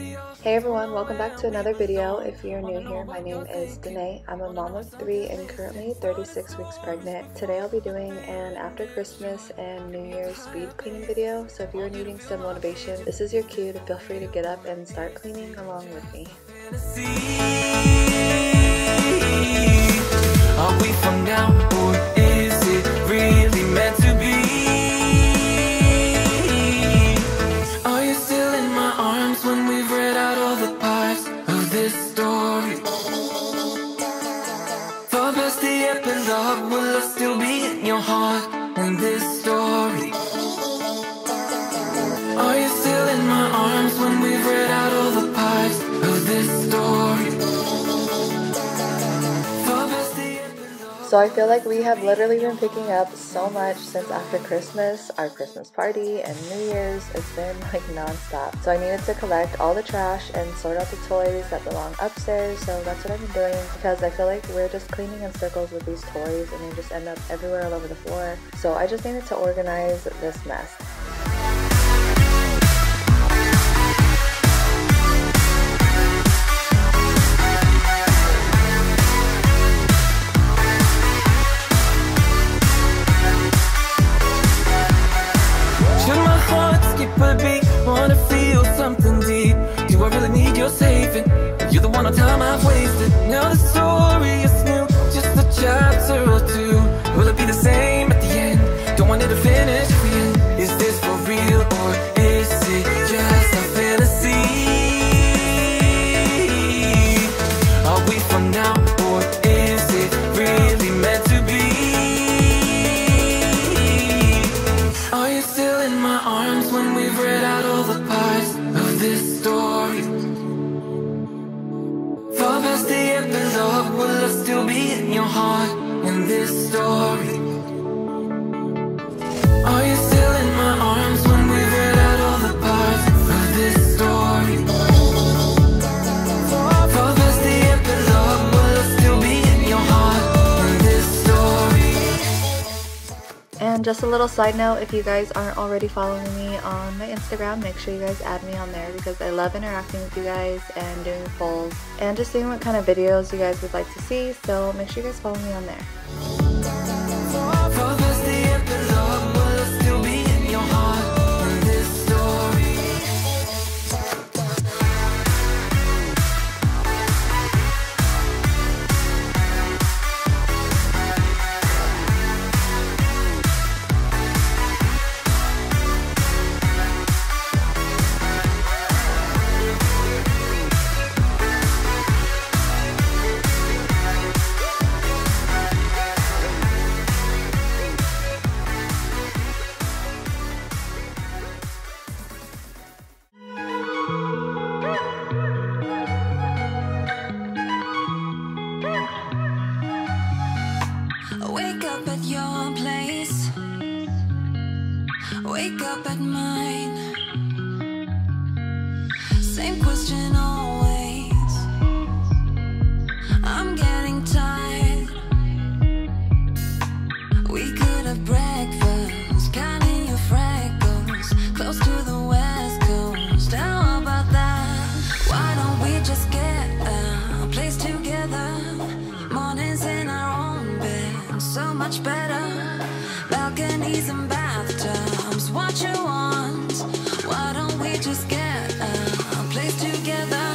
Hey everyone, welcome back to another video. If you're new here, my name is Danae. I'm a mom of 3 and currently 36 weeks pregnant. Today I'll be doing an after Christmas and New Year's speed cleaning video. So if you're needing some motivation, this is your cue to feel free to get up and start cleaning along with me. Are we from now, or is it really meant to be? Are you still in my arms when we've read out all the parts of this story? Far past the epilogue, will I still be in your heart in this story? Are you still in my arms when we've read out all the parts of this story? So I feel like we have literally been picking up so much since after Christmas, our Christmas party and New Year's. It's been like non-stop. So I needed to collect all the trash and sort out the toys that belong upstairs. So that's what I've been doing because I feel like we're just cleaning in circles with these toys and they just end up everywhere all over the floor. So I just needed to organize this mess. Wanna feel something deep? Do I really need your saving? You're the one on time I've wasted. Now the story is new, just a chapter or two. Will it be the same at the end? Don't want it to finish at the end. Is this for real or is it just a fantasy? Are we from now or is it really meant to be? Are you still in my arms when we've read out all the parts of this story? Far past the epilogue, will I still be in your heart in this story? Are you still in my arms when we've read out all the parts of this story? Far past the epilogue, will I still be in your heart in this story? And just a little side note, if you guys aren't already following me on my Instagram, make sure you guys add me on there because I love interacting with you guys and doing polls and just seeing what kind of videos you guys would like to see, so make sure you guys follow me on there. Wake up at your place, wake up at mine. Same question always. I'm getting tired. We could have breakfast, counting your freckles, close to the west coast. How about that? Why don't we just get a place together? Mornings in our own bed, so much better. Balconies and bathtubs, what you want? Why don't we just get a place together?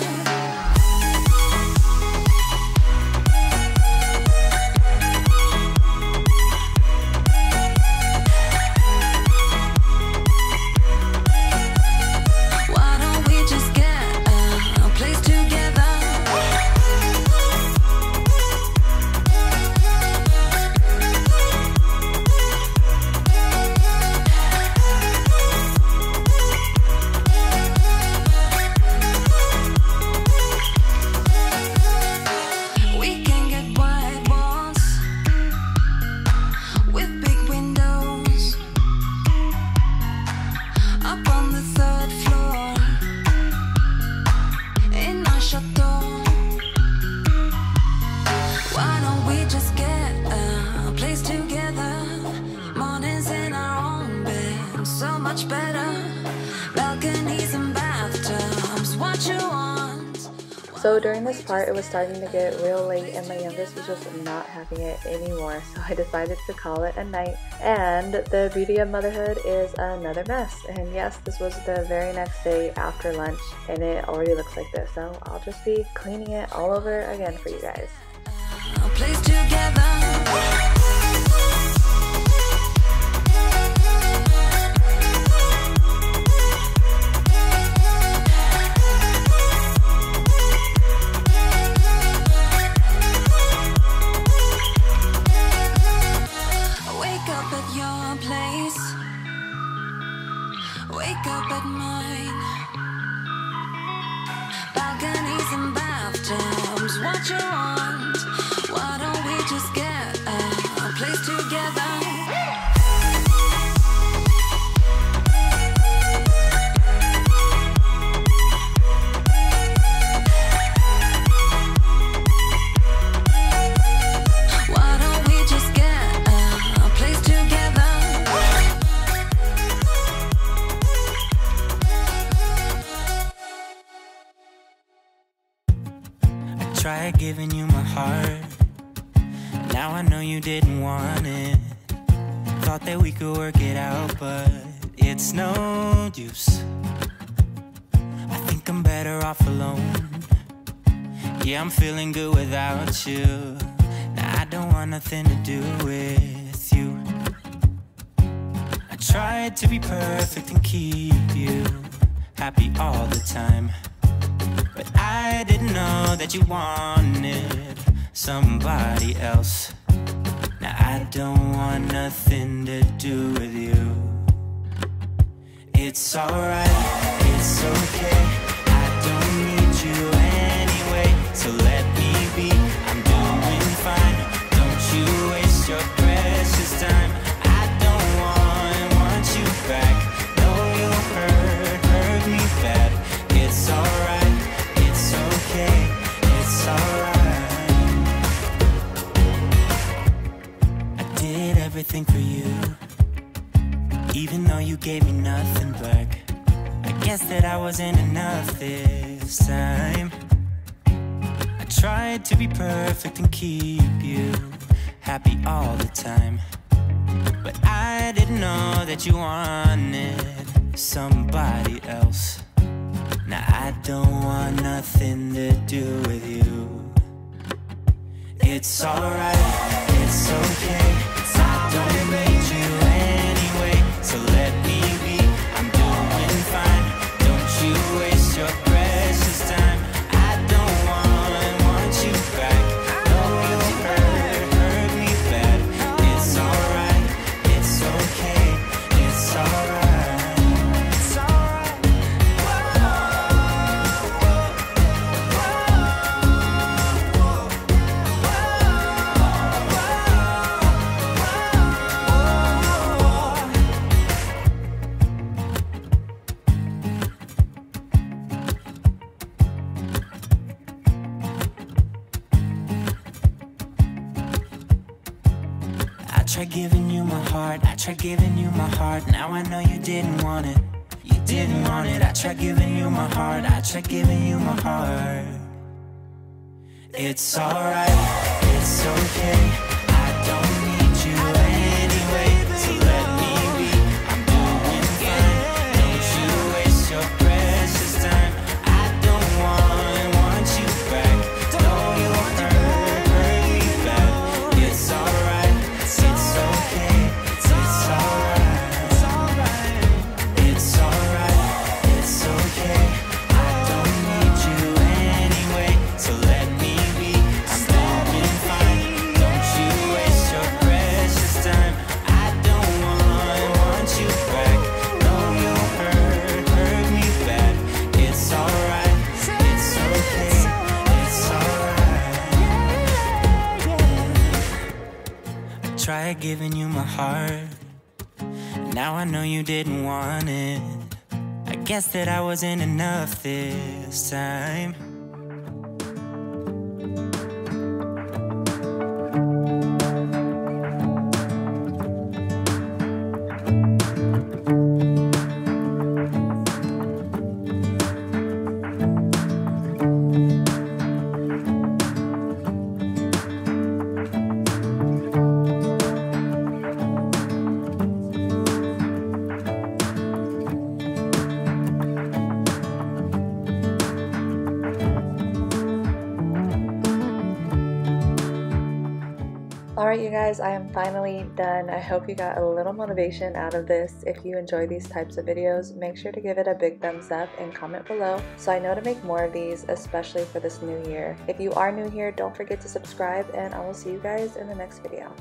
what you want. So during this part, it was starting to get real late and my youngest was just not having it anymore, so I decided to call it a night. And the beauty of motherhood is another mess. And yes, this was the very next day after lunch and it already looks like this, so I'll just be cleaning it all over again for you guys. A place together. Wake up at mine. Balconies and bathtubs, what you want? Why don't we just get a place together? Why don't we just get a place together? Tried giving you my heart. Now I know you didn't want it. Thought that we could work it out, but it's no use. I think I'm better off alone. Yeah, I'm feeling good without you. Now I don't want nothing to do with you. I tried to be perfect and keep you happy all the time, but I didn't know that you wanted somebody else. Now I don't want nothing to do with you. It's alright, it's okay, I don't need you anyway, so let me be, I'm doing fine. Don't you waste your precious time. I don't want you back. No, you'll hurt me bad. It's alright, it's okay, it's alright. I did everything for you, even though you gave me nothing back. I guess that I wasn't enough this time. I tried to be perfect and keep you happy all the time, but I didn't know that you wanted somebody else. Now I don't want nothing to do with you. It's alright, it's okay, I don't need you anyway, so let me be, I'm doing fine. Don't you waste your precious time. I don't want you back. No, you'll hurt me bad. It's alright, it's okay, it's alright. It's alright. I tried giving you my heart, I tried giving you my heart. Now I know you didn't want it, you didn't want it. I tried giving you my heart, I tried giving you my heart. It's alright, it's okay, I don't need you anyway, so let me be, I'm doing fine. Don't you waste your precious time. I don't want you back. No, you'll hurt me bad. It's alright, it's okay, it's alright. It's alright, it's okay, I don't need you anyway, so let me be, I'm doing fine. Don't you waste your precious time. I don't want you back. No, you'll hurt me bad. It's alright, it's okay, it's alright. I tried giving you my heart. Now I know you didn't want it. I guess that I wasn't enough this time. Alright you guys, I am finally done. I hope you got a little motivation out of this. If you enjoy these types of videos, make sure to give it a big thumbs up and comment below so I know to make more of these, especially for this new year. If you are new here, don't forget to subscribe, and I will see you guys in the next video.